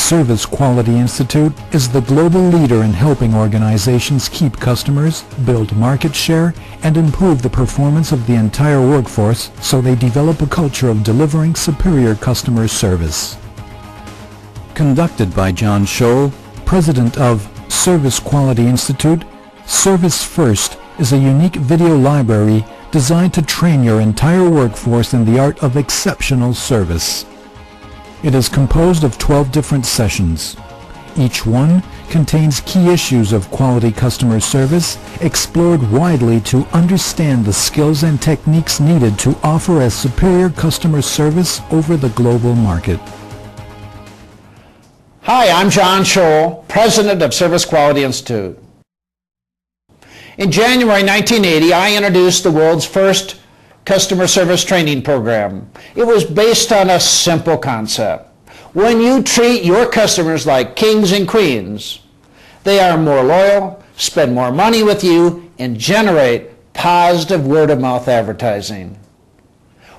Service Quality Institute is the global leader in helping organizations keep customers, build market share, and improve the performance of the entire workforce so they develop a culture of delivering superior customer service. Conducted by John Scholl, President of Service Quality Institute, Service First is a unique video library designed to train your entire workforce in the art of exceptional service. It is composed of 12 different sessions. Each one contains key issues of quality customer service explored widely to understand the skills and techniques needed to offer a superior customer service over the global market. Hi, I'm John Scholl, President of Service Quality Institute. In January 1980, I introduced the world's first customer service training program. It was based on a simple concept. When you treat your customers like kings and queens, they are more loyal, spend more money with you, and generate positive word-of-mouth advertising.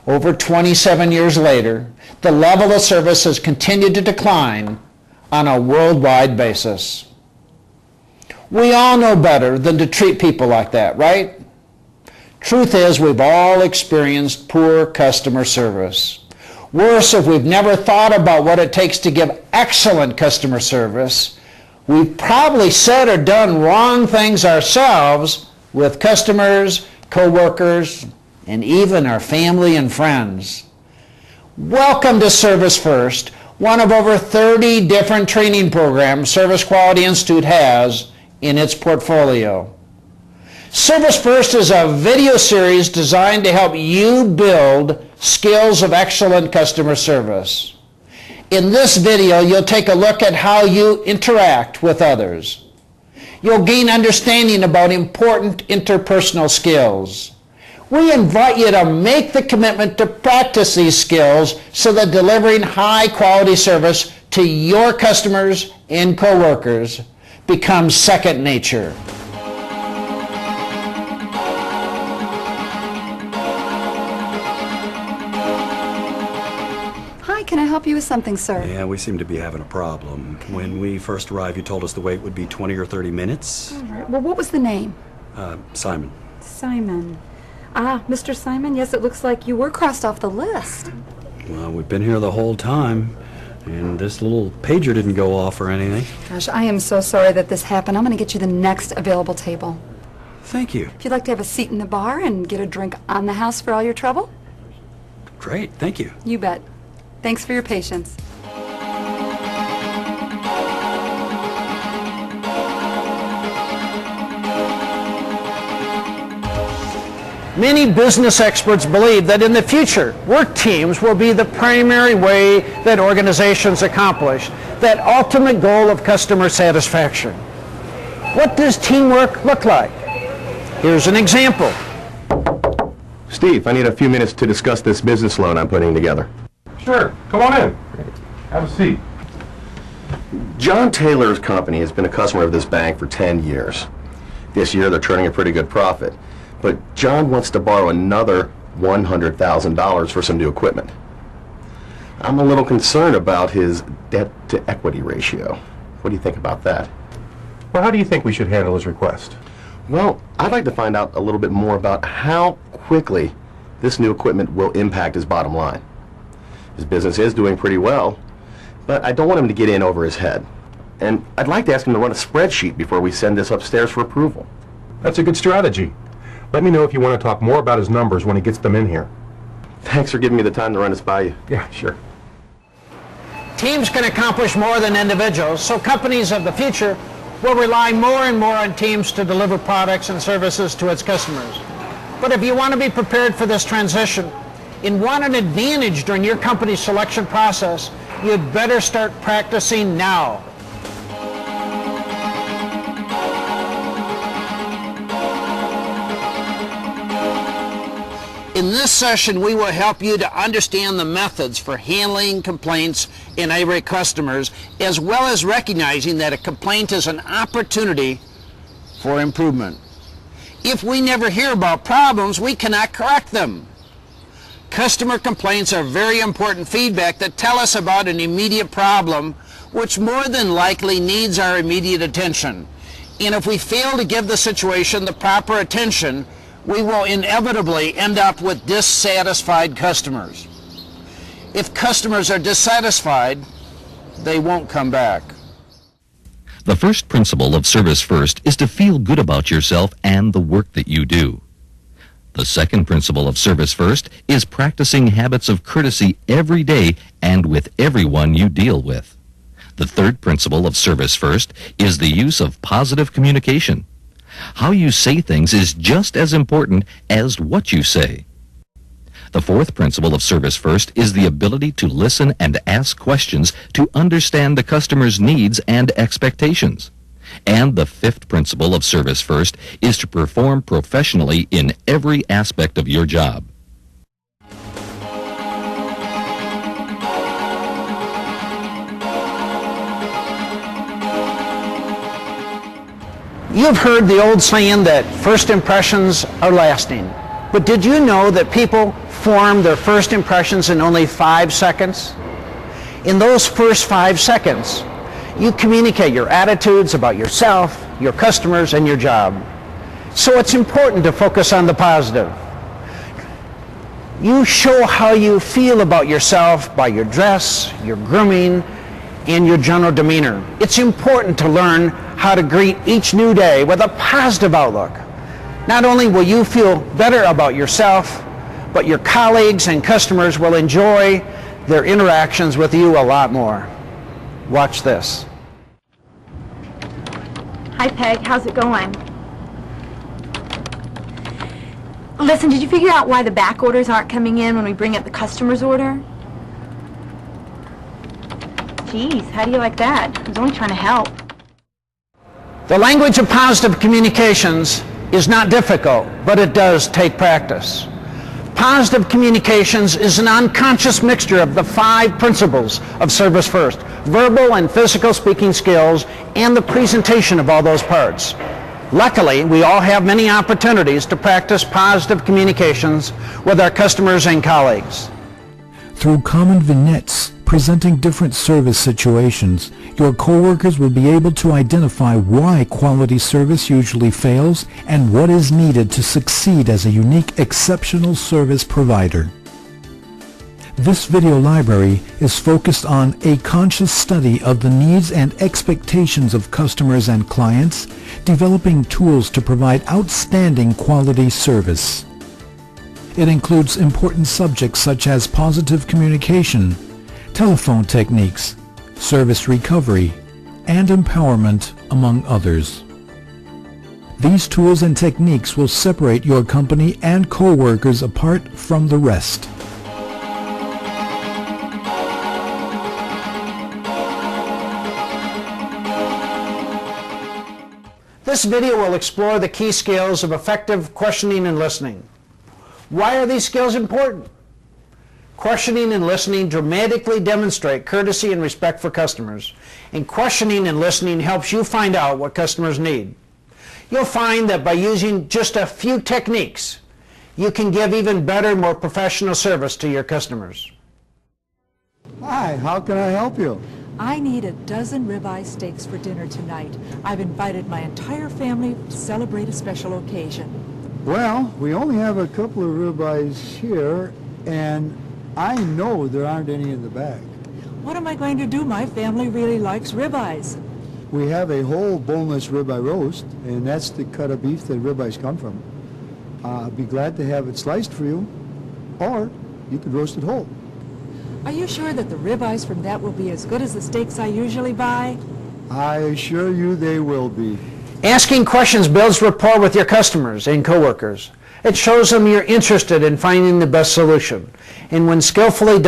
Over 27 years later, the level of service has continued to decline on a worldwide basis. We all know better than to treat people like that, right? Truth is, we've all experienced poor customer service. Worse, if we've never thought about what it takes to give excellent customer service, we've probably said or done wrong things ourselves with customers, co-workers, and even our family and friends. Welcome to Service First, one of over 30 different training programs Service Quality Institute has in its portfolio. Service First is a video series designed to help you build skills of excellent customer service. In this video, you'll take a look at how you interact with others. You'll gain understanding about important interpersonal skills. We invite you to make the commitment to practice these skills so that delivering high-quality service to your customers and coworkers becomes second nature. Can I help you with something, sir? Yeah, we seem to be having a problem. Okay. When we first arrived, you told us the wait would be 20 or 30 minutes. All right. Well, what was the name? Simon. Simon. Ah, Mr. Simon, yes, it looks like you were crossed off the list. Well, we've been here the whole time, and this little pager didn't go off or anything. Gosh, I am so sorry that this happened. I'm going to get you the next available table. Thank you. If you'd like to have a seat in the bar and get a drink on the house for all your trouble. Great, thank you. You bet. Thanks for your patience. Many business experts believe that in the future, work teams will be the primary way that organizations accomplish that ultimate goal of customer satisfaction. What does teamwork look like? Here's an example. Steve, I need a few minutes to discuss this business loan I'm putting together. Sure, come on in. Have a seat. John Taylor's company has been a customer of this bank for 10 years. This year they're turning a pretty good profit. But John wants to borrow another $100,000 for some new equipment. I'm a little concerned about his debt-to-equity ratio. What do you think about that? Well, how do you think we should handle his request? Well, I'd like to find out a little bit more about how quickly this new equipment will impact his bottom line. His business is doing pretty well, but I don't want him to get in over his head. And I'd like to ask him to run a spreadsheet before we send this upstairs for approval. That's a good strategy. Let me know if you want to talk more about his numbers when he gets them in here. Thanks for giving me the time to run this by you. Yeah, sure. Teams can accomplish more than individuals, so companies of the future will rely more and more on teams to deliver products and services to its customers. But if you want to be prepared for this transition and want an advantage during your company's selection process, you'd better start practicing now. In this session, we will help you to understand the methods for handling complaints and irate customers, as well as recognizing that a complaint is an opportunity for improvement. If we never hear about problems, we cannot correct them. Customer complaints are very important feedback that tell us about an immediate problem which more than likely needs our immediate attention. And if we fail to give the situation the proper attention, we will inevitably end up with dissatisfied customers. If customers are dissatisfied, they won't come back. The first principle of Service First is to feel good about yourself and the work that you do. The second principle of Service First is practicing habits of courtesy every day and with everyone you deal with. The third principle of Service First is the use of positive communication. How you say things is just as important as what you say. The fourth principle of Service First is the ability to listen and ask questions to understand the customer's needs and expectations. And the fifth principle of Service First is to perform professionally in every aspect of your job. You've heard the old saying that first impressions are lasting. But did you know that people form their first impressions in only 5 seconds? In those first 5 seconds, you communicate your attitudes about yourself, your customers, and your job. So it's important to focus on the positive. You show how you feel about yourself by your dress, your grooming, and your general demeanor. It's important to learn how to greet each new day with a positive outlook. Not only will you feel better about yourself, but your colleagues and customers will enjoy their interactions with you a lot more. Watch this. Hi, Peg. How's it going? Listen, did you figure out why the back orders aren't coming in when we bring up the customer's order? Geez, how do you like that? I was only trying to help. The language of positive communications is not difficult, but it does take practice. Positive communications is an unconscious mixture of the 5 principles of Service First: verbal and physical speaking skills, and the presentation of all those parts. Luckily, we all have many opportunities to practice positive communications with our customers and colleagues. Through common vignettes presenting different service situations, your coworkers will be able to identify why quality service usually fails and what is needed to succeed as a unique, exceptional service provider. This video library is focused on a conscious study of the needs and expectations of customers and clients, developing tools to provide outstanding quality service. It includes important subjects such as positive communication, telephone techniques, service recovery, and empowerment, among others. These tools and techniques will separate your company and coworkers apart from the rest. This video will explore the key skills of effective questioning and listening. Why are these skills important? Questioning and listening dramatically demonstrate courtesy and respect for customers. And questioning and listening helps you find out what customers need. You'll find that by using just a few techniques, you can give even better, more professional service to your customers. Hi, how can I help you? I need a dozen ribeye steaks for dinner tonight. I've invited my entire family to celebrate a special occasion. Well, we only have a couple of ribeyes here, and I know there aren't any in the bag. What am I going to do? My family really likes ribeyes. We have a whole boneless ribeye roast, and that's the cut of beef that ribeyes come from. I'd be glad to have it sliced for you, or you could roast it whole. Are you sure that the ribeyes from that will be as good as the steaks I usually buy? I assure you they will be. Asking questions builds rapport with your customers and coworkers. It shows them you're interested in finding the best solution. And when skillfully done,